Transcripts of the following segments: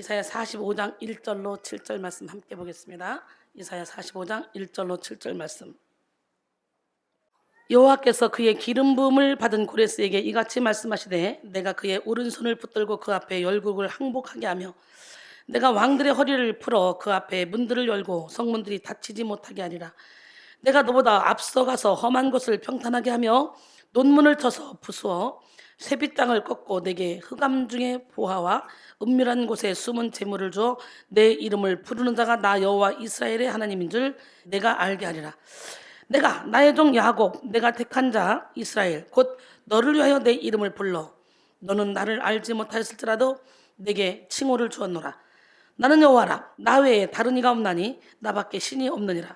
이사야 45장 1절로 7절 말씀 함께 보겠습니다. 이사야 45장 1절로 7절 말씀. 여호와께서 그의 기름 부음을 받은 고레스에게 이같이 말씀하시되 내가 그의 오른손을 붙들고 그 앞에 열국을 항복하게 하며 내가 왕들의 허리를 풀어 그 앞에 문들을 열고 성문들이 닫히지 못하게 하리라. 내가 너보다 앞서가서 험한 곳을 평탄하게 하며 논문을 쳐서 부수어 쇠빗장을 꺾고 내게 흑암 중에 보화와 은밀한 곳에 숨은 재물을 주어 내 이름을 부르는 자가 나 여호와 이스라엘의 하나님인 줄 내가 알게 하리라. 내가 나의 종 야곱 내가 택한 자 이스라엘 곧 너를 위하여 내 이름을 불러 너는 나를 알지 못하였을지라도 내게 칭호를 주었노라. 나는 여호와라. 나 외에 다른 이가 없나니 나밖에 신이 없느니라.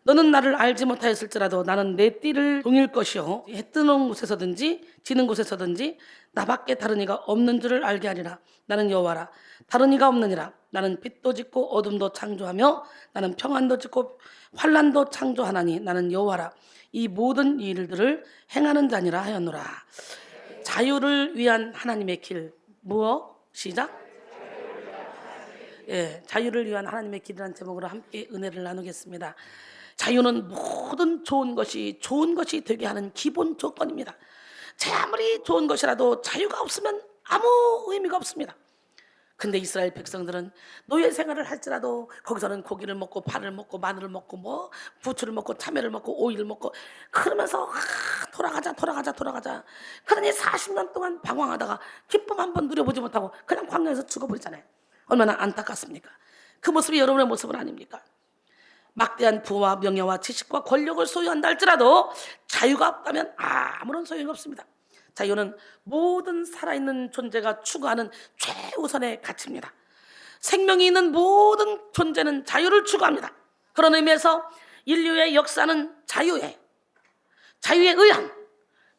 너는 나를 알지 못하였을지라도 나는 내 띠를 동일 것이요 해 뜨는 곳에서든지 지는 곳에서든지 나밖에 다른 이가 없는 줄을 알게 하리라. 나는 여호와라. 다른 이가 없느니라. 나는 빛도 짓고 어둠도 창조하며 나는 평안도 짓고 환난도 창조하나니 나는 여호와라. 이 모든 일들을 행하는 자니라 하였노라. 자유를 위한 하나님의 길. 무엇? 시작. 자유를 위한 하나님의 길이라는 제목으로 함께 은혜를 나누겠습니다. 자유는 모든 좋은 것이 되게 하는 기본 조건입니다. 아무리 좋은 것이라도 자유가 없으면 아무 의미가 없습니다. 근데 이스라엘 백성들은 노예 생활을 할지라도 거기서는 고기를 먹고 파를 먹고 마늘을 먹고 뭐 부추를 먹고 참외를 먹고 오이를 먹고 그러면서 돌아가자. 그러니 40년 동안 방황하다가 기쁨 한번 누려보지 못하고 그냥 광야에서 죽어버리잖아요. 얼마나 안타깝습니까? 그 모습이 여러분의 모습은 아닙니까? 막대한 부와 명예와 지식과 권력을 소유한다 할지라도 자유가 없다면 아무런 소용이 없습니다. 자유는 모든 살아있는 존재가 추구하는 최우선의 가치입니다. 생명이 있는 모든 존재는 자유를 추구합니다. 그런 의미에서 인류의 역사는 자유에 의한,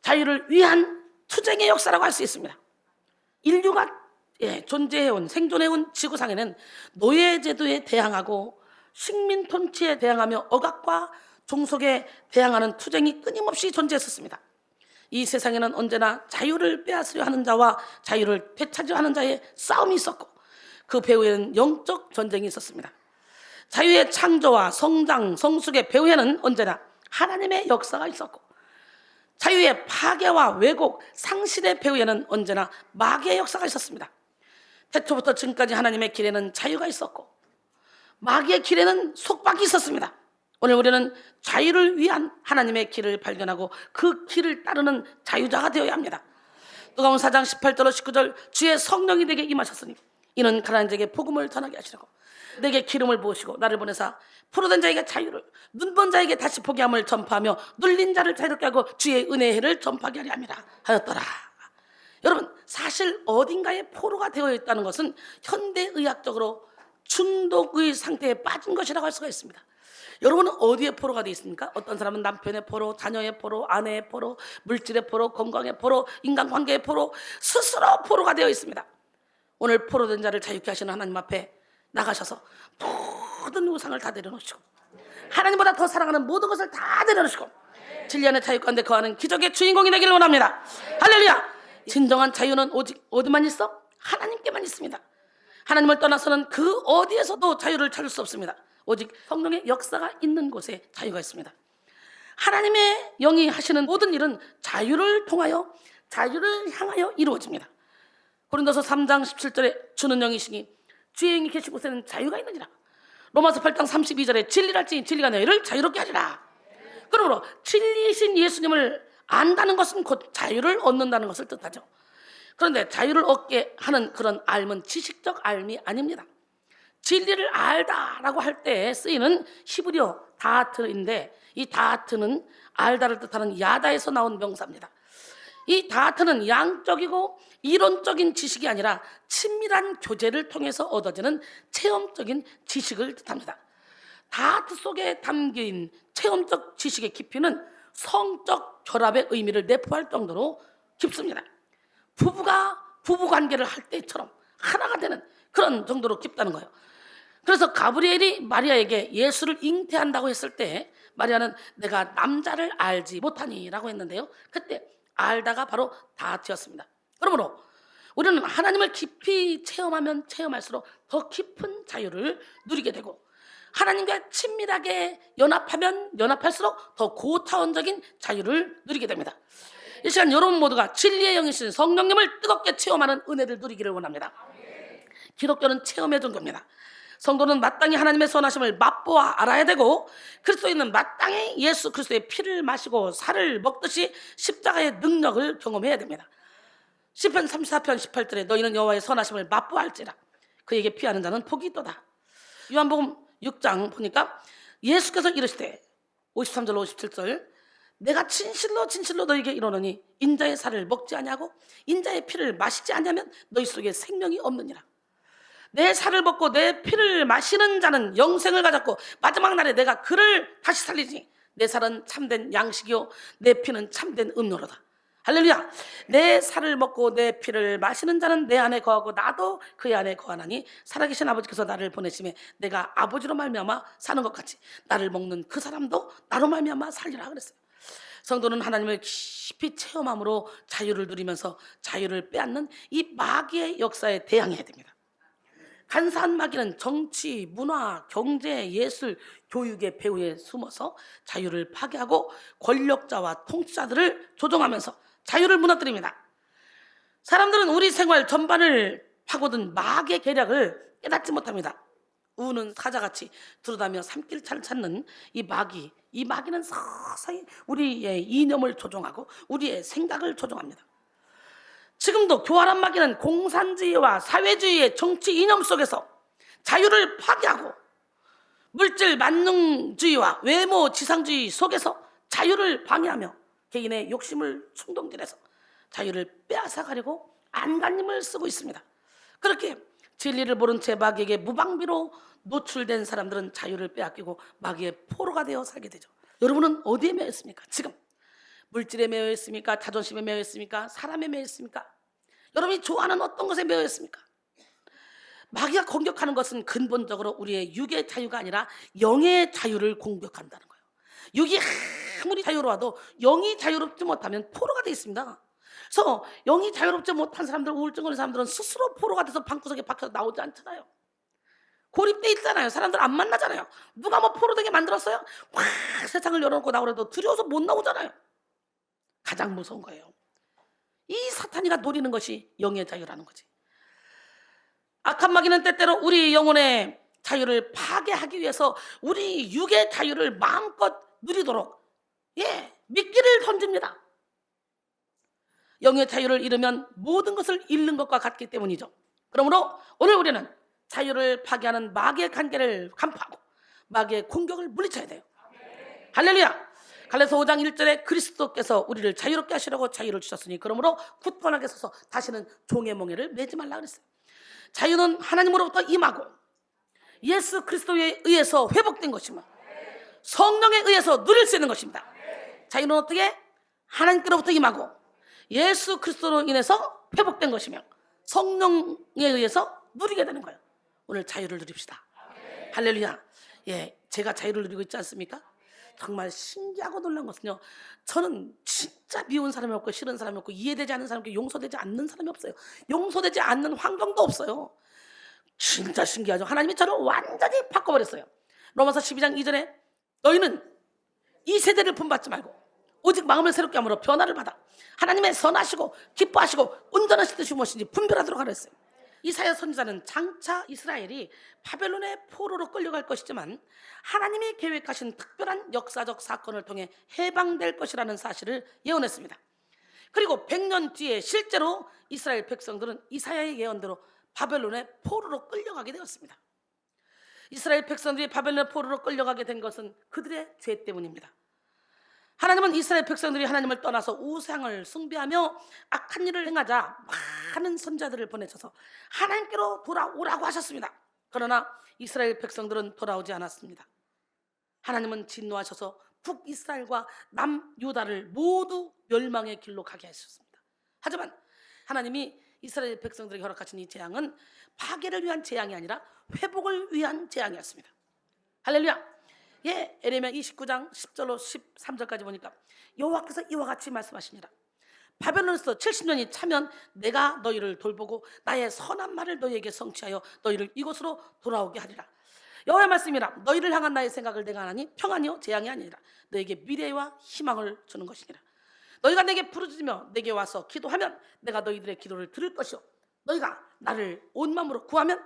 자유를 위한 투쟁의 역사라고 할 수 있습니다. 인류가 존재해온, 생존해온 지구상에는 노예제도에 대항하고 식민 통치에 대항하며 억압과 종속에 대항하는 투쟁이 끊임없이 존재했었습니다. 이 세상에는 언제나 자유를 빼앗으려 하는 자와 자유를 되찾으려 하는 자의 싸움이 있었고 그 배후에는 영적 전쟁이 있었습니다. 자유의 창조와 성장, 성숙의 배후에는 언제나 하나님의 역사가 있었고 자유의 파괴와 왜곡, 상실의 배후에는 언제나 마귀의 역사가 있었습니다. 태초부터 지금까지 하나님의 길에는 자유가 있었고 마귀의 길에는 속박이 있었습니다. 오늘 우리는 자유를 위한 하나님의 길을 발견하고 그 길을 따르는 자유자가 되어야 합니다. 누가복음 4장 18절로 19절 주의 성령이 내게 임하셨으니 이는 가난한 자에게 복음을 전하게 하시라고 내게 기름을 부으시고 나를 보내사 포로된 자에게 자유를 눈먼 자에게 다시 보게 함을 전파하며 눌린 자를 자유롭게 하고 주의 은혜의 해를 전파하게 하려 함이라 하였더라. 여러분 사실 어딘가에 포로가 되어 있다는 것은 현대의학적으로 중독의 상태에 빠진 것이라고 할 수가 있습니다. 여러분은 어디에 포로가 되어 있습니까? 어떤 사람은 남편의 포로, 자녀의 포로, 아내의 포로, 물질의 포로, 건강의 포로, 인간관계의 포로, 스스로 포로가 되어 있습니다. 오늘 포로된 자를 자유케 하시는 하나님 앞에 나가셔서 모든 우상을 다 내려놓으시고 하나님보다 더 사랑하는 모든 것을 다 내려놓으시고 진리 안의 자유 가운데 거하는 기적의 주인공이 되기를 원합니다. 할렐루야! 진정한 자유는 오직 어디만 있어? 하나님께만 있습니다. 하나님을 떠나서는 그 어디에서도 자유를 찾을 수 없습니다. 오직 성령의 역사가 있는 곳에 자유가 있습니다. 하나님의 영이 하시는 모든 일은 자유를 통하여 자유를 향하여 이루어집니다. 고린도서 3장 17절에 주는 영이시니 주의 영이 계신 곳에는 자유가 있느니라. 로마서 8장 32절에 진리랄지 진리가 너희를 자유롭게 하리라. 그러므로 진리이신 예수님을 안다는 것은 곧 자유를 얻는다는 것을 뜻하죠. 그런데 자유를 얻게 하는 그런 알은 지식적 알미 아닙니다. 진리를 알다라고 할 때 쓰이는 히브리어 다하트인데 이 다하트는 알다를 뜻하는 야다에서 나온 명사입니다. 이 다하트는 양적이고 이론적인 지식이 아니라 친밀한 교제를 통해서 얻어지는 체험적인 지식을 뜻합니다. 다하트 속에 담긴 체험적 지식의 깊이는 성적 결합의 의미를 내포할 정도로 깊습니다. 부부가 부부관계를 할 때처럼 하나가 되는 그런 정도로 깊다는 거예요. 그래서 가브리엘이 마리아에게 예수를 잉태한다고 했을 때 마리아는 내가 남자를 알지 못하니 라고 했는데요. 그때 알다가 바로 다하트였습니다. 그러므로 우리는 하나님을 깊이 체험하면 체험할수록 더 깊은 자유를 누리게 되고, 하나님과 친밀하게 연합하면 연합할수록 더 고차원적인 자유를 누리게 됩니다. 이 시간 여러분 모두가 진리의 영이신 성령님을 뜨겁게 체험하는 은혜를 누리기를 원합니다. 기독교는 체험의 종교입니다. 성도는 마땅히 하나님의 선하심을 맛보아 알아야 되고, 그리스도인은 마땅히 예수 그리스도의 피를 마시고 살을 먹듯이 십자가의 능력을 경험해야 됩니다. 시편 34편 18절에 너희는 여호와의 선하심을 맛보알지라 그에게 피하는 자는 복이 있도다. 요한복음 6장 보니까 예수께서 이르시되 53절 57절 내가 진실로 진실로 너희에게 이르노니 인자의 살을 먹지 아니하고 인자의 피를 마시지 아니하면 너희 속에 생명이 없느니라. 내 살을 먹고 내 피를 마시는 자는 영생을 가졌고 마지막 날에 내가 그를 다시 살리지. 내 살은 참된 양식이요 내 피는 참된 음료로다. 할렐루야. 내 살을 먹고 내 피를 마시는 자는 내 안에 거하고 나도 그의 안에 거하나니 살아계신 아버지께서 나를 보내심에 내가 아버지로 말미암아 사는 것 같이 나를 먹는 그 사람도 나로 말미암아 살리라 그랬어요. 성도는 하나님을 깊이 체험함으로 자유를 누리면서 자유를 빼앗는 이 마귀의 역사에 대항해야 됩니다. 간사한 마귀는 정치, 문화, 경제, 예술, 교육의 배후에 숨어서 자유를 파괴하고 권력자와 통치자들을 조종하면서 자유를 무너뜨립니다. 사람들은 우리 생활 전반을 파고든 마귀의 계략을 깨닫지 못합니다. 우는 사자같이 들여다며 산길을 찾는 이 마귀는 서서히 우리의 이념을 조종하고 우리의 생각을 조종합니다. 지금도 교활한 마귀는 공산주의와 사회주의의 정치 이념 속에서 자유를 파괴하고 물질 만능주의와 외모 지상주의 속에서 자유를 방해하며 개인의 욕심을 충동질해서 자유를 빼앗아가려고 안간힘을 쓰고 있습니다. 그렇게 진리를 모른 채 마귀에게 무방비로 노출된 사람들은 자유를 빼앗기고 마귀의 포로가 되어 살게 되죠. 여러분은 어디에 매여 있습니까? 지금 물질에 매여 있습니까? 자존심에 매여 있습니까? 사람에 매여 있습니까? 여러분이 좋아하는 어떤 것에 매여 있습니까? 마귀가 공격하는 것은 근본적으로 우리의 육의 자유가 아니라 영의 자유를 공격한다는 거예요. 육이 아무리 자유로워도 영이 자유롭지 못하면 포로가 되어 있습니다. 그래서 영이 자유롭지 못한 사람들, 우울증 걸린 사람들은 스스로 포로가 돼서 방구석에 박혀서 나오지 않잖아요. 고립돼 있잖아요. 사람들 안 만나잖아요. 누가 뭐 포로 되게 만들었어요? 확 세상을 열어놓고 나오려도 두려워서 못 나오잖아요. 가장 무서운 거예요. 이 사탄이가 노리는 것이 영의 자유라는 거지. 악한 마귀는 때때로 우리 영혼의 자유를 파괴하기 위해서 우리 육의 자유를 마음껏 누리도록 미끼를 던집니다. 영의 자유를 잃으면 모든 것을 잃는 것과 같기 때문이죠. 그러므로 오늘 우리는 자유를 파괴하는 마귀의 관계를 간파하고 마귀의 공격을 물리쳐야 돼요. 할렐루야. 갈라디아서 5장 1절에 그리스도께서 우리를 자유롭게 하시려고 자유를 주셨으니 그러므로 굳건하게 서서 다시는 종의 멍에를 매지 말라 그랬어요. 자유는 하나님으로부터 임하고 예수 그리스도에 의해서 회복된 것이며 성령에 의해서 누릴 수 있는 것입니다. 자유는 어떻게? 하나님께로부터 임하고 예수 그리스도로 인해서 회복된 것이며 성령에 의해서 누리게 되는 거예요. 오늘 자유를 누립시다. 할렐루야. 제가 자유를 누리고 있지 않습니까? 정말 신기하고 놀란 것은요, 저는 진짜 미운 사람이 없고 싫은 사람이 없고 이해되지 않는 사람이 없고 용서되지 않는 사람이 없어요. 용서되지 않는 환경도 없어요. 진짜 신기하죠. 하나님이 저를 완전히 바꿔버렸어요. 로마서 12장 2절에 너희는 이 세대를 본받지 말고 오직 마음을 새롭게 함으로 변화를 받아 하나님의 선하시고 기뻐하시고 온전하신 뜻이 무엇인지 분별하도록 하라 했어요. 이사야 선지자는 장차 이스라엘이 바벨론의 포로로 끌려갈 것이지만 하나님이 계획하신 특별한 역사적 사건을 통해 해방될 것이라는 사실을 예언했습니다. 그리고 100년 뒤에 실제로 이스라엘 백성들은 이사야의 예언대로 바벨론의 포로로 끌려가게 되었습니다. 이스라엘 백성들이 바벨론의 포로로 끌려가게 된 것은 그들의 죄 때문입니다. 하나님은 이스라엘 백성들이 하나님을 떠나서 우상을 숭배하며 악한 일을 행하자 많은 선자들을 보내셔서 하나님께로 돌아오라고 하셨습니다. 그러나 이스라엘 백성들은 돌아오지 않았습니다. 하나님은 진노하셔서 북이스라엘과 남유다를 모두 멸망의 길로 가게 하셨습니다. 하지만 하나님이 이스라엘 백성들에게 허락하신 이 재앙은 파괴를 위한 재앙이 아니라 회복을 위한 재앙이었습니다. 할렐루야. 에레미야 29장 10절로 13절까지 보니까 여호와께서 이와 같이 말씀하시니라. 바벨론에서 70년이 차면 내가 너희를 돌보고 나의 선한 말을 너희에게 성취하여 너희를 이곳으로 돌아오게 하리라. 여호와의 말씀이라. 너희를 향한 나의 생각을 내가 하나니 평안이요 재앙이 아니라 너에게 미래와 희망을 주는 것이니라. 너희가 내게 부르짖으며 내게 와서 기도하면 내가 너희들의 기도를 들을 것이요 너희가 나를 온 마음으로 구하면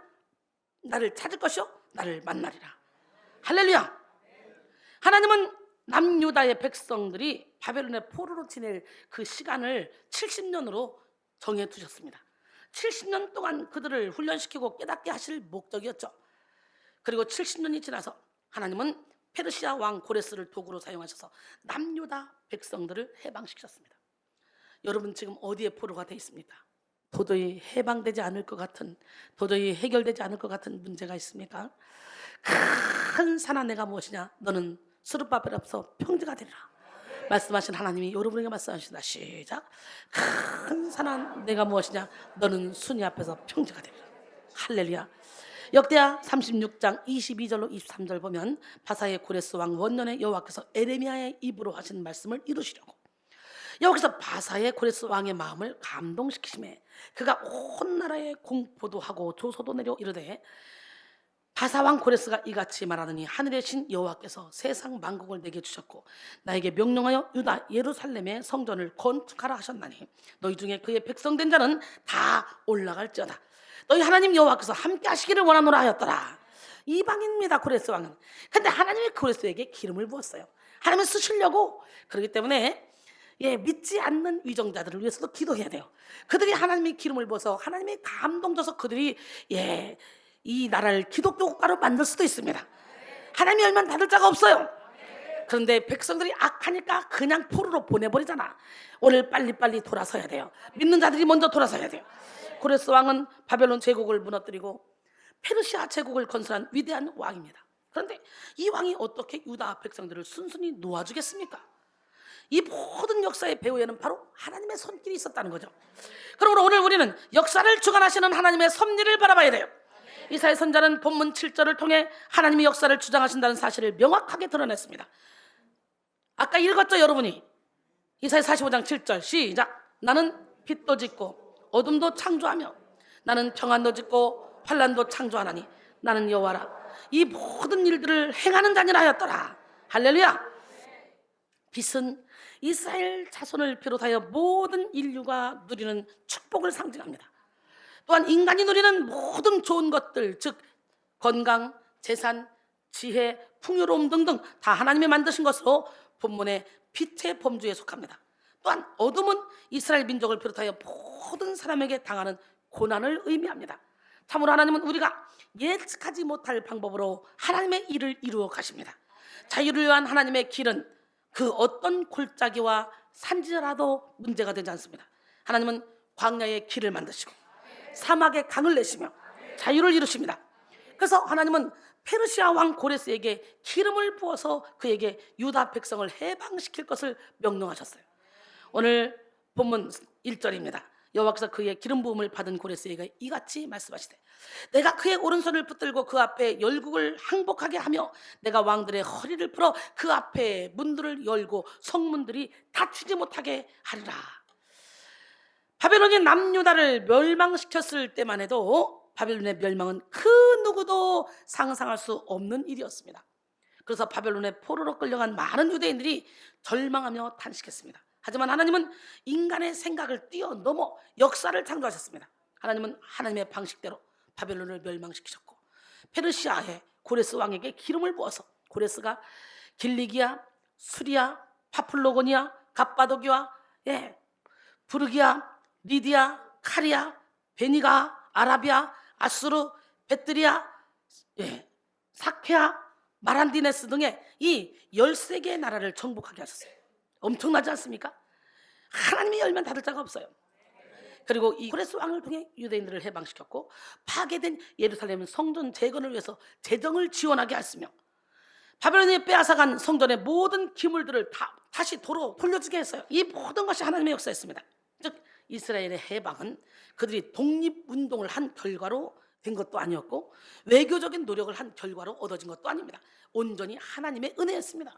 나를 찾을 것이요 나를 만나리라. 할렐루야. 하나님은 남유다의 백성들이 바벨론의 포로로 지낼 그 시간을 70년으로 정해 두셨습니다. 70년 동안 그들을 훈련시키고 깨닫게 하실 목적이었죠. 그리고 70년이 지나서 하나님은 페르시아 왕 고레스를 도구로 사용하셔서 남유다 백성들을 해방시켰습니다. 여러분 지금 어디에 포로가 되어 있습니까? 도저히 해방되지 않을 것 같은, 도저히 해결되지 않을 것 같은 문제가 있습니까? 큰 산아 내가 무엇이냐? 너는 스룹바벨 앞서 평지가 되리라. 말씀하신 하나님이 여러분에게 말씀하신다. 시작. 큰 산아 내가 무엇이냐? 너는 순위 앞에서 평지가 되리라. 할렐루야. 역대하 36장 22절로 23절 보면 바사의 고레스 왕 원년에 여호와께서 에레미야의 입으로 하신 말씀을 이루시려고 여기서 바사의 고레스 왕의 마음을 감동시키심에 그가 온 나라에 공포도 하고 조소도 내려 이르되 바사 왕 고레스가 이같이 말하느니 하늘의 신 여호와께서 세상 만국을 내게 주셨고 나에게 명령하여 유다 예루살렘의 성전을 건축하라 하셨나니 너희 중에 그의 백성된 자는 다 올라갈지어다. 너희 하나님 여호와께서 함께 하시기를 원하노라 하였더라. 이방인입니다 고레스 왕은. 근데 하나님이 고레스에게 기름을 부었어요. 하나님을 쓰시려고. 그렇기 때문에 믿지 않는 위정자들을 위해서도 기도해야 돼요. 그들이 하나님의 기름을 부어서 하나님의 감동 줘서 그들이 이 나라를 기독교 국가로 만들 수도 있습니다. 하나님이 열면 닫을 자가 없어요. 그런데 백성들이 악하니까 그냥 포로로 보내버리잖아. 오늘 빨리빨리 돌아서야 돼요. 믿는 자들이 먼저 돌아서야 돼요. 고레스 왕은 바벨론 제국을 무너뜨리고 페르시아 제국을 건설한 위대한 왕입니다. 그런데 이 왕이 어떻게 유다 백성들을 순순히 놓아주겠습니까? 이 모든 역사의 배후에는 바로 하나님의 손길이 있었다는 거죠. 그러므로 오늘 우리는 역사를 주관하시는 하나님의 섭리를 바라봐야 돼요. 이사야 선자는 본문 7절을 통해 하나님의 역사를 주장하신다는 사실을 명확하게 드러냈습니다. 아까 읽었죠 여러분이? 이사야 45장 7절 시작. 나는 빛도 짓고 어둠도 창조하며 나는 평안도 짓고 환난도 창조하나니 나는 여호와라. 이 모든 일들을 행하는 자니라 하였더라. 할렐루야. 빛은 이스라엘 자손을 비롯하여 모든 인류가 누리는 축복을 상징합니다. 또한 인간이 누리는 모든 좋은 것들, 즉 건강, 재산, 지혜, 풍요로움 등등 다 하나님이 만드신 것으로 본문의 빛의 범주에 속합니다. 또한 어둠은 이스라엘 민족을 비롯하여 모든 사람에게 당하는 고난을 의미합니다. 참으로 하나님은 우리가 예측하지 못할 방법으로 하나님의 일을 이루어 가십니다. 자유를 위한 하나님의 길은 그 어떤 골짜기와 산지라도 문제가 되지 않습니다. 하나님은 광야의 길을 만드시고 사막의 강을 내시며 자유를 이루십니다. 그래서 하나님은 페르시아 왕 고레스에게 기름을 부어서 그에게 유다 백성을 해방시킬 것을 명령하셨어요. 오늘 본문 1절입니다. 여호와께서 그의 기름 부음을 받은 고레스에게 이같이 말씀하시되 내가 그의 오른손을 붙들고 그 앞에 열국을 항복하게 하며 내가 왕들의 허리를 풀어 그 앞에 문들을 열고 성문들이 닫히지 못하게 하리라. 바벨론이 남유다를 멸망시켰을 때만 해도 바벨론의 멸망은 그 누구도 상상할 수 없는 일이었습니다. 그래서 바벨론의 포로로 끌려간 많은 유대인들이 절망하며 탄식했습니다. 하지만 하나님은 인간의 생각을 뛰어넘어 역사를 창조하셨습니다. 하나님은 하나님의 방식대로 바벨론을 멸망시키셨고 페르시아의 고레스 왕에게 기름을 부어서 고레스가 길리기아, 수리아, 파플로고니아, 갑바도기아, 부르기아, 리디아, 카리아, 베니가, 아라비아, 아수르, 베트리아, 사케아, 마란디네스 등의 이 13개의 나라를 정복하게 하셨어요. 엄청나지 않습니까? 하나님이 열면 닫을 자가 없어요. 그리고 이 고레스 왕을 통해 유대인들을 해방시켰고 파괴된 예루살렘 성전 재건을 위해서 재정을 지원하게 했으며 바벨론이 빼앗아간 성전의 모든 기물들을 다시 도로 돌려주게 했어요. 이 모든 것이 하나님의 역사였습니다. 즉 이스라엘의 해방은 그들이 독립운동을 한 결과로 된 것도 아니었고 외교적인 노력을 한 결과로 얻어진 것도 아닙니다. 온전히 하나님의 은혜였습니다.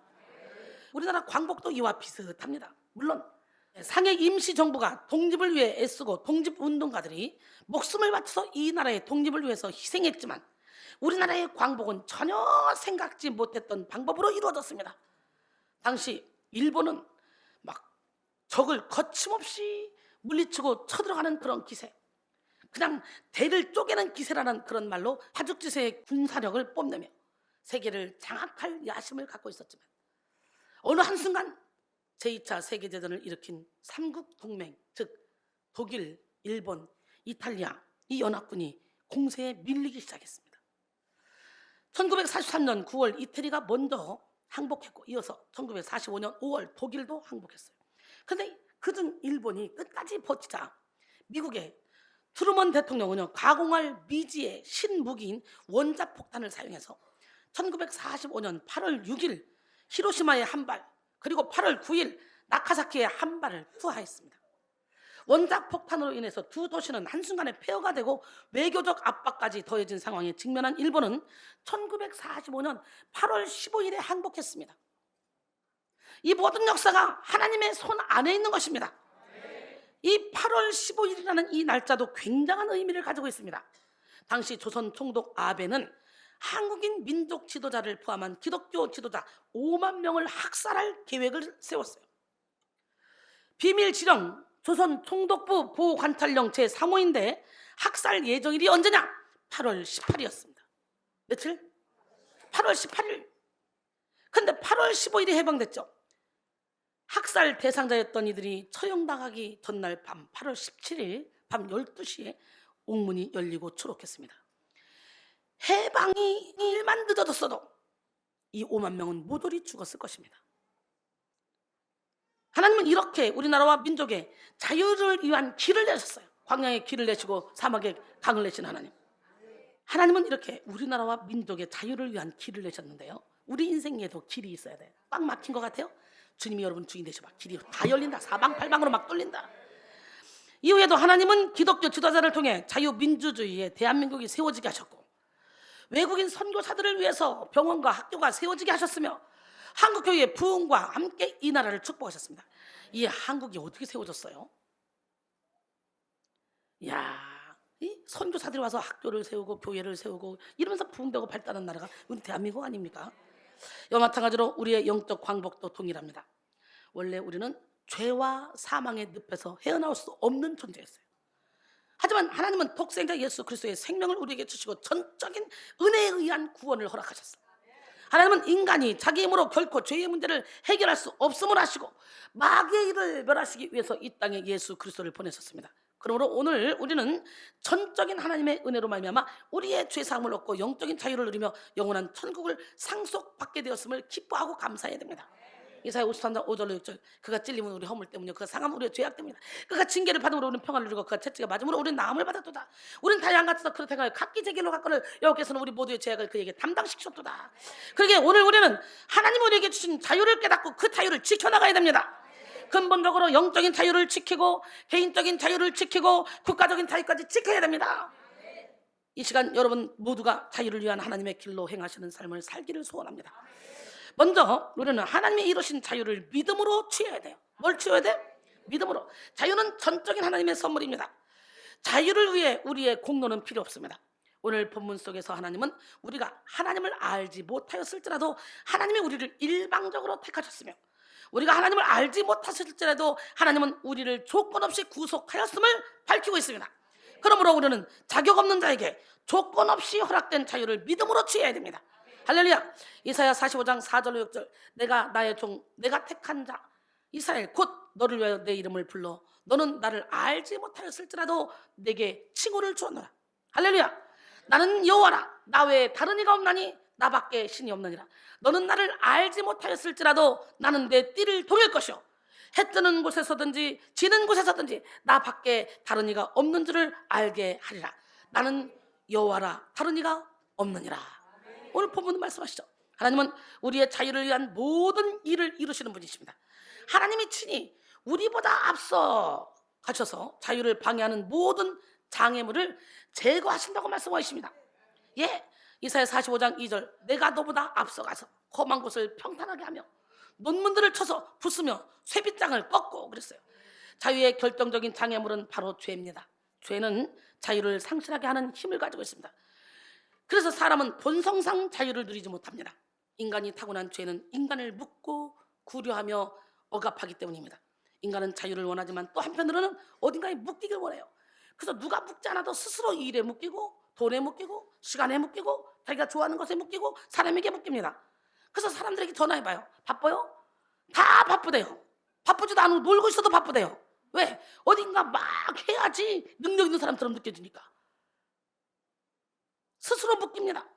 우리나라 광복도 이와 비슷합니다. 물론 상해 임시정부가 독립을 위해 애쓰고 독립운동가들이 목숨을 바쳐서 이 나라의 독립을 위해서 희생했지만 우리나라의 광복은 전혀 생각지 못했던 방법으로 이루어졌습니다. 당시 일본은 막 적을 거침없이 물리치고 쳐들어가는 그런 기세, 그냥 대를 쪼개는 기세라는 그런 말로 파죽지세의 군사력을 뽐내며 세계를 장악할 야심을 갖고 있었지만 어느 한순간 제2차 세계대전을 일으킨 삼국 동맹, 즉 독일, 일본, 이탈리아 이 연합군이 공세에 밀리기 시작했습니다. 1943년 9월 이태리가 먼저 항복했고 이어서 1945년 5월 독일도 항복했어요. 그런데 그중 일본이 끝까지 버티자 미국의 트루먼 대통령은요, 가공할 미지의 신무기인 원자폭탄을 사용해서 1945년 8월 6일 히로시마에 한 발, 그리고 8월 9일 나카사키에 한 발을 투하했습니다. 원자폭탄으로 인해서 두 도시는 한순간에 폐허가 되고 외교적 압박까지 더해진 상황에 직면한 일본은 1945년 8월 15일에 항복했습니다. 이 모든 역사가 하나님의 손 안에 있는 것입니다. 이 8월 15일이라는 이 날짜도 굉장한 의미를 가지고 있습니다. 당시 조선 총독 아베는 한국인 민족 지도자를 포함한 기독교 지도자 5만 명을 학살할 계획을 세웠어요. 비밀 지령 조선 총독부 보호관찰령 제3호인데 학살 예정일이 언제냐? 8월 18일이었습니다. 며칠? 8월 18일. 근데 8월 15일이 해방됐죠. 학살 대상자였던 이들이 처형당하기 전날 밤 8월 17일 밤 12시에 옥문이 열리고 추록했습니다. 해방이 일만 늦어졌어도 이 5만 명은 모조리 죽었을 것입니다. 하나님은 이렇게 우리나라와 민족의 자유를 위한 길을 내셨어요. 광야에 길을 내시고 사막에 강을 내신 하나님. 하나님은 이렇게 우리나라와 민족의 자유를 위한 길을 내셨는데요, 우리 인생에도 길이 있어야 돼요. 꽉 막힌 것 같아요? 주님이 여러분 주인 되셔 봐. 길이 다 열린다. 사방팔방으로 막 뚫린다. 이후에도 하나님은 기독교 지도자를 통해 자유민주주의의 대한민국이 세워지게 하셨고 외국인 선교사들을 위해서 병원과 학교가 세워지게 하셨으며 한국교회의 부흥과 함께 이 나라를 축복하셨습니다. 이 한국이 어떻게 세워졌어요? 이야, 이 선교사들이 와서 학교를 세우고 교회를 세우고 이러면서 부흥되고 발달한 나라가 우리 대한민국 아닙니까? 이와 마찬가지로 우리의 영적 광복도 동일합니다. 원래 우리는 죄와 사망의 늪에서 헤어나올 수 없는 존재였어요. 하지만 하나님은 독생자 예수 그리스도의 생명을 우리에게 주시고 전적인 은혜에 의한 구원을 허락하셨어요. 하나님은 인간이 자기 힘으로 결코 죄의 문제를 해결할 수 없음을 아시고 마귀의 일을 멸하시기 위해서 이 땅에 예수 그리스도를 보내셨습니다. 그러므로 오늘 우리는 전적인 하나님의 은혜로 말미암아 우리의 죄사함을 얻고 영적인 자유를 누리며 영원한 천국을 상속받게 되었음을 기뻐하고 감사해야 됩니다. 이사야 53장 5절 6절 그가 찔림은 우리 허물 때문이요 그가 상함은 우리의 죄악 때문이다. 그가 징계를 받음으로 우리는 평안을 누리고 그가 채찍에 맞음으로 우리는 나음을 받았도다. 우리는 다 양같아서 그렇다가 각기 제 길로 갔거늘 여호와께서는 우리 모두의 죄악을 그에게 담당시키셨도다. 그러기에 오늘 우리는 하나님 우리에게 주신 자유를 깨닫고 그 자유를 지켜나가야 됩니다. 근본적으로 영적인 자유를 지키고 개인적인 자유를 지키고 국가적인 자유까지 지켜야 됩니다. 이 시간 여러분 모두가 자유를 위한 하나님의 길로 행하시는 삶을 살기를 소원합니다. 먼저 우리는 하나님이 이루신 자유를 믿음으로 취해야 돼요. 뭘 취해야 돼? 믿음으로. 자유는 전적인 하나님의 선물입니다. 자유를 위해 우리의 공로는 필요 없습니다. 오늘 본문 속에서 하나님은 우리가 하나님을 알지 못하였을지라도 하나님이 우리를 일방적으로 택하셨으며 우리가 하나님을 알지 못하셨을지라도 하나님은 우리를 조건 없이 구속하였음을 밝히고 있습니다. 그러므로 우리는 자격 없는 자에게 조건 없이 허락된 자유를 믿음으로 취해야 됩니다. 할렐루야. 이사야 45장 4절로 6절 내가 나의 종 내가 택한 자 이스라엘 곧 너를 위하여 내 이름을 불러 너는 나를 알지 못하였을지라도 내게 칭호를 주었노라. 할렐루야. 나는 여호와라 나 외에 다른 이가 없나니 나밖에 신이 없느니라. 너는 나를 알지 못하였을지라도 나는 내 띠를 돌릴 것이요 해 뜨는 곳에서든지 지는 곳에서든지 나밖에 다른 이가 없는 줄을 알게 하리라. 나는 여호와라 다른 이가 없느니라. 오늘 본문 말씀하시죠. 하나님은 우리의 자유를 위한 모든 일을 이루시는 분이십니다. 하나님이 친히 우리보다 앞서 가셔서 자유를 방해하는 모든 장애물을 제거하신다고 말씀하십니다. 예, 이사야 45장 2절 내가 너보다 앞서가서 험한 곳을 평탄하게 하며 논문들을 쳐서 부수며 쇠빗장을 꺾고 그랬어요. 자유의 결정적인 장애물은 바로 죄입니다. 죄는 자유를 상실하게 하는 힘을 가지고 있습니다. 그래서 사람은 본성상 자유를 누리지 못합니다. 인간이 타고난 죄는 인간을 묶고 구려하며 억압하기 때문입니다. 인간은 자유를 원하지만 또 한편으로는 어딘가에 묶이길 원해요. 그래서 누가 묶지 않아도 스스로 일에 묶이고 돈에 묶이고 시간에 묶이고 자기가 좋아하는 것에 묶이고 사람에게 묶입니다. 그래서 사람들에게 전화해봐요. 바빠요? 다 바쁘대요. 바쁘지도 않고 놀고 있어도 바쁘대요. 왜? 어딘가 막 해야지 능력 있는 사람처럼 느껴지니까. 스스로 묶입니다.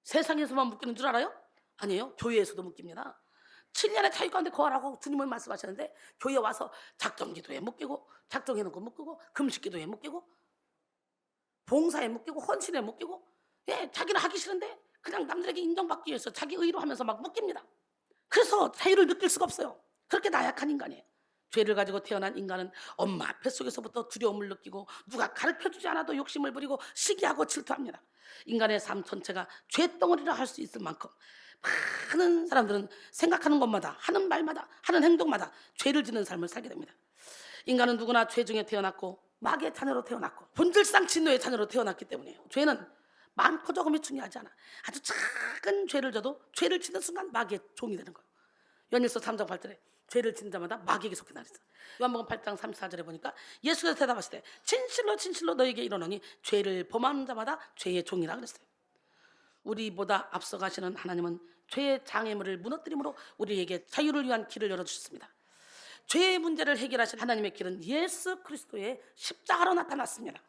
세상에서만 묶이는 줄 알아요? 아니에요. 교회에서도 묶입니다. 7년의 자유 가운데 거하라고 주님은 말씀하셨는데 교회 와서 작정기도에 묶이고 작정해놓고 묶이고 금식기도에 묶이고 봉사에 묶이고 헌신에 묶이고 자기는 하기 싫은데 그냥 남들에게 인정받기 위해서 자기 의로 하면서 막 묶입니다. 그래서 자유를 느낄 수가 없어요. 그렇게 나약한 인간이에요. 죄를 가지고 태어난 인간은 엄마 뱃속에서부터 두려움을 느끼고 누가 가르쳐주지 않아도 욕심을 부리고 시기하고 질투합니다. 인간의 삶 전체가 죄덩어리라 할 수 있을 만큼 많은 사람들은 생각하는 것마다 하는 말마다 하는 행동마다 죄를 짓는 삶을 살게 됩니다. 인간은 누구나 죄 중에 태어났고 마귀의 자녀로 태어났고 본질상 진노의 자녀로 태어났기 때문이에요. 죄는 많고 적음이 중요하지 않아. 아주 작은 죄를 져도 죄를 짓는 순간 마귀의 종이 되는 거예요. 요한일서 3장 8절에 죄를 짓는 자마다 마귀에게 속해 나리다. 요한복음 8장 34절에 보니까 예수께서 대답하실 때 진실로 진실로 너에게 이르노니 죄를 범하는 자마다 죄의 종이라 그랬어요. 우리보다 앞서가시는 하나님은 죄의 장애물을 무너뜨림으로 우리에게 자유를 위한 길을 열어주셨습니다. 죄의 문제를 해결하신 하나님의 길은 예수 그리스도의 십자가로 나타났습니다.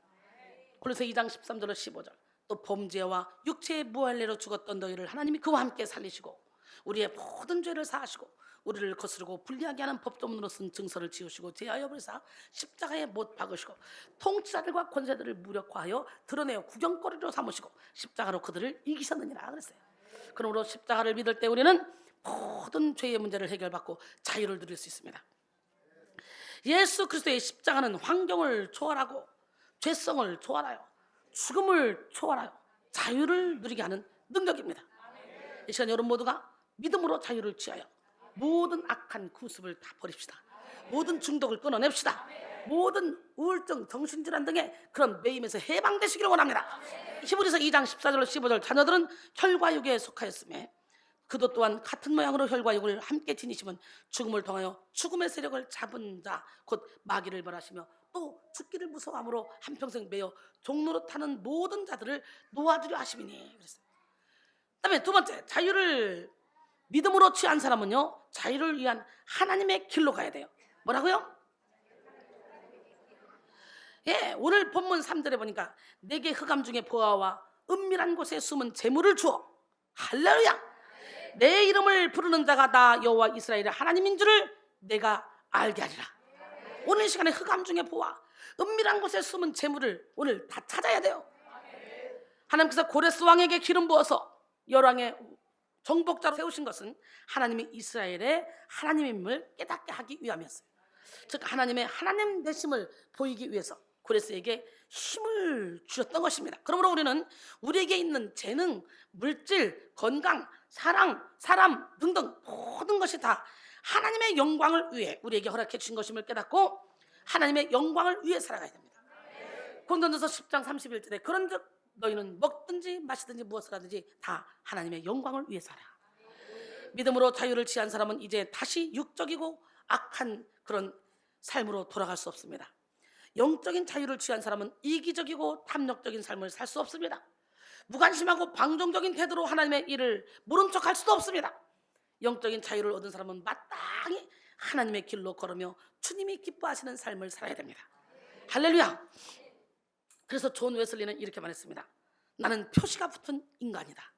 골로새 2장 13절로 15절 또 범죄와 육체의 무할례로 죽었던 너희를 하나님이 그와 함께 살리시고 우리의 모든 죄를 사하시고 우리를 거스르고 불리하게 하는 법조문으로 쓴 증서를 지우시고 제하여 버리사 십자가에 못 박으시고 통치자들과 권세들을 무력화하여 드러내어 구경거리로 삼으시고 십자가로 그들을 이기셨느니라 그랬어요. 그러므로 십자가를 믿을 때 우리는 모든 죄의 문제를 해결받고 자유를 누릴 수 있습니다. 예수 그리스도의 십자가는 환경을 초월하고 죄성을 초월하여 죽음을 초월하여 자유를 누리게 하는 능력입니다. 이 시간 여러분 모두가 믿음으로 자유를 취하여 모든 악한 구습을 다 버립시다. 모든 중독을 끊어냅시다. 모든 우울증, 정신질환 등의 그런 매임에서 해방되시기를 원합니다. 히브리서 2장 14절로 15절 자녀들은 혈과 육에 속하였으며 그도 또한 같은 모양으로 혈과 육을 함께 지니시면 죽음을 통하여 죽음의 세력을 잡은 자 곧 마귀를 벌하시며 또 죽기를 무서워함으로 한평생 매여 종로로 타는 모든 자들을 놓아주려 하심이니 그랬어요. 그다음에 두 번째 자유를 믿음으로 취한 사람은요 자유를 위한 하나님의 길로 가야 돼요. 뭐라고요? 오늘 본문 3절에 보니까 내게 흑암 중에 보아와 은밀한 곳에 숨은 재물을 주어 할렐루야 내 이름을 부르는 자가 나 여호와 이스라엘의 하나님인 줄을 내가 알게 하리라. 오늘 이 시간에 흑암 중에 보아 은밀한 곳에 숨은 재물을 오늘 다 찾아야 돼요. 하나님께서 고레스 왕에게 기름 부어서 열왕의 정복자로 세우신 것은 하나님이 이스라엘의 하나님임을 깨닫게 하기 위함이었어요. 즉 하나님의 하나님 되심을 보이기 위해서 고레스에게 힘을 주셨던 것입니다. 그러므로 우리는 우리에게 있는 재능, 물질, 건강, 사랑, 사람 등등 모든 것이 다 하나님의 영광을 위해 우리에게 허락해 주신 것임을 깨닫고 하나님의 영광을 위해 살아가야 됩니다. 고린도전서 10장 31절에 그런즉 너희는 먹든지 마시든지 무엇을 하든지 다 하나님의 영광을 위해 살아. 믿음으로 자유를 취한 사람은 이제 다시 육적이고 악한 그런 삶으로 돌아갈 수 없습니다. 영적인 자유를 취한 사람은 이기적이고 탐욕적인 삶을 살 수 없습니다. 무관심하고 방종적인 태도로 하나님의 일을 모른 척할 수도 없습니다. 영적인 자유를 얻은 사람은 마땅히 하나님의 길로 걸으며 주님이 기뻐하시는 삶을 살아야 됩니다. 할렐루야. 그래서 존 웨슬리는 이렇게 말했습니다. 나는 표시가 붙은 인간이다.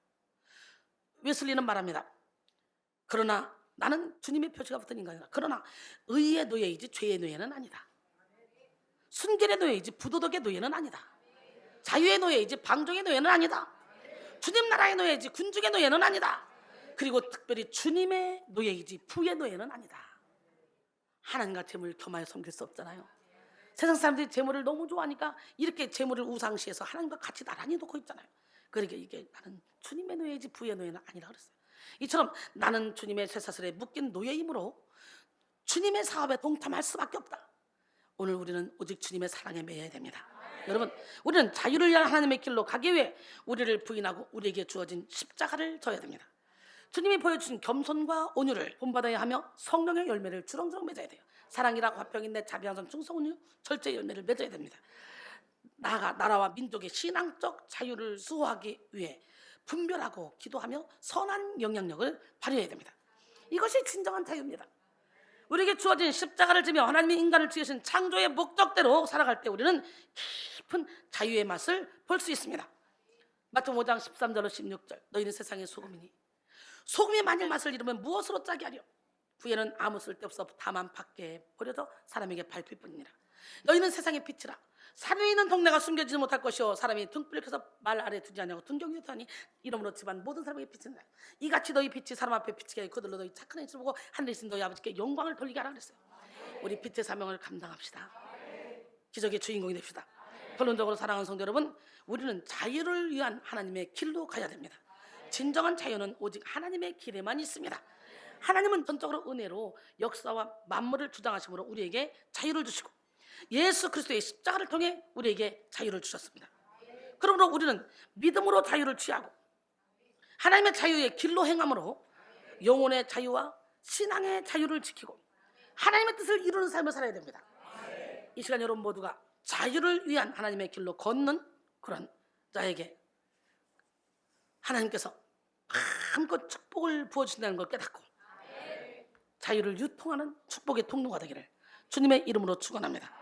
웨슬리는 말합니다. 그러나 나는 주님의 표시가 붙은 인간이다. 그러나 의의 노예이지 죄의 노예는 아니다. 순결의 노예이지 부도덕의 노예는 아니다. 자유의 노예이지 방종의 노예는 아니다. 주님 나라의 노예이지 군중의 노예는 아니다. 그리고 특별히 주님의 노예이지 부의 노예는 아니다. 하나님과 재물을 겸하여 섬길 수 없잖아요. 세상 사람들이 재물을 너무 좋아하니까 이렇게 재물을 우상시해서 하나님과 같이 나란히 놓고 있잖아요. 그러니까 이게 나는 주님의 노예이지 부의 노예는 아니라 그랬어요. 이처럼 나는 주님의 쇠사슬에 묶인 노예이므로 주님의 사업에 동참할 수밖에 없다. 오늘 우리는 오직 주님의 사랑에 매여야 됩니다. 여러분, 우리는 자유를 위한 하나님의 길로 가기 위해 우리를 부인하고 우리에게 주어진 십자가를 져야 됩니다. 주님이 보여주신 겸손과 온유를 본받아야 하며 성령의 열매를 주렁주렁 맺어야 돼요. 사랑이라 화평인내 자비양선 충성온유 절제 열매를 맺어야 됩니다. 나라와 민족의 신앙적 자유를 수호하기 위해 분별하고 기도하며 선한 영향력을 발휘해야 됩니다. 이것이 진정한 자유입니다. 우리에게 주어진 십자가를 지며 하나님이 인간을 지으신 창조의 목적대로 살아갈 때 우리는 깊은 자유의 맛을 볼 수 있습니다. 마태복음 5장 13절로 16절 너희는 세상의 소금이니 소금이 만일 맛을 잃으면 무엇으로 짜게 하려? 부에는 아무 쓸데없어 다만 밖에 버려져 사람에게 밟힐 뿐이니라. 너희는 세상의 빛이라. 산에 있는 동네가 숨겨지지 못할 것이요 사람이 등불을 켜서 말 아래 두지 아니하고 등경이 되하니 이러므로 집안 모든 사람에게 빛이니라. 이같이 너희 빛이 사람 앞에 비치게 하여 그들로 너희 착한 행실을 보고 하늘에 계신 너희 아버지께 영광을 돌리게 하라 그랬어요. 우리 빛의 사명을 감당합시다. 기적의 주인공이 됩시다. 결론적으로 사랑하는 성도 여러분, 우리는 자유를 위한 하나님의 길로 가야 됩니다. 진정한 자유는 오직 하나님의 길에만 있습니다. 하나님은 전적으로 은혜로 역사와 만물을 주장하심으로 우리에게 자유를 주시고 예수 그리스도의 십자가를 통해 우리에게 자유를 주셨습니다. 그러므로 우리는 믿음으로 자유를 취하고 하나님의 자유의 길로 행함으로 영혼의 자유와 신앙의 자유를 지키고 하나님의 뜻을 이루는 삶을 살아야 됩니다. 이 시간 여러분 모두가 자유를 위한 하나님의 길로 걷는 그런 자에게 하나님께서 마음껏 축복을 부어주신다는 걸 깨닫고 자유를 유통하는 축복의 통로가 되기를 주님의 이름으로 축원합니다.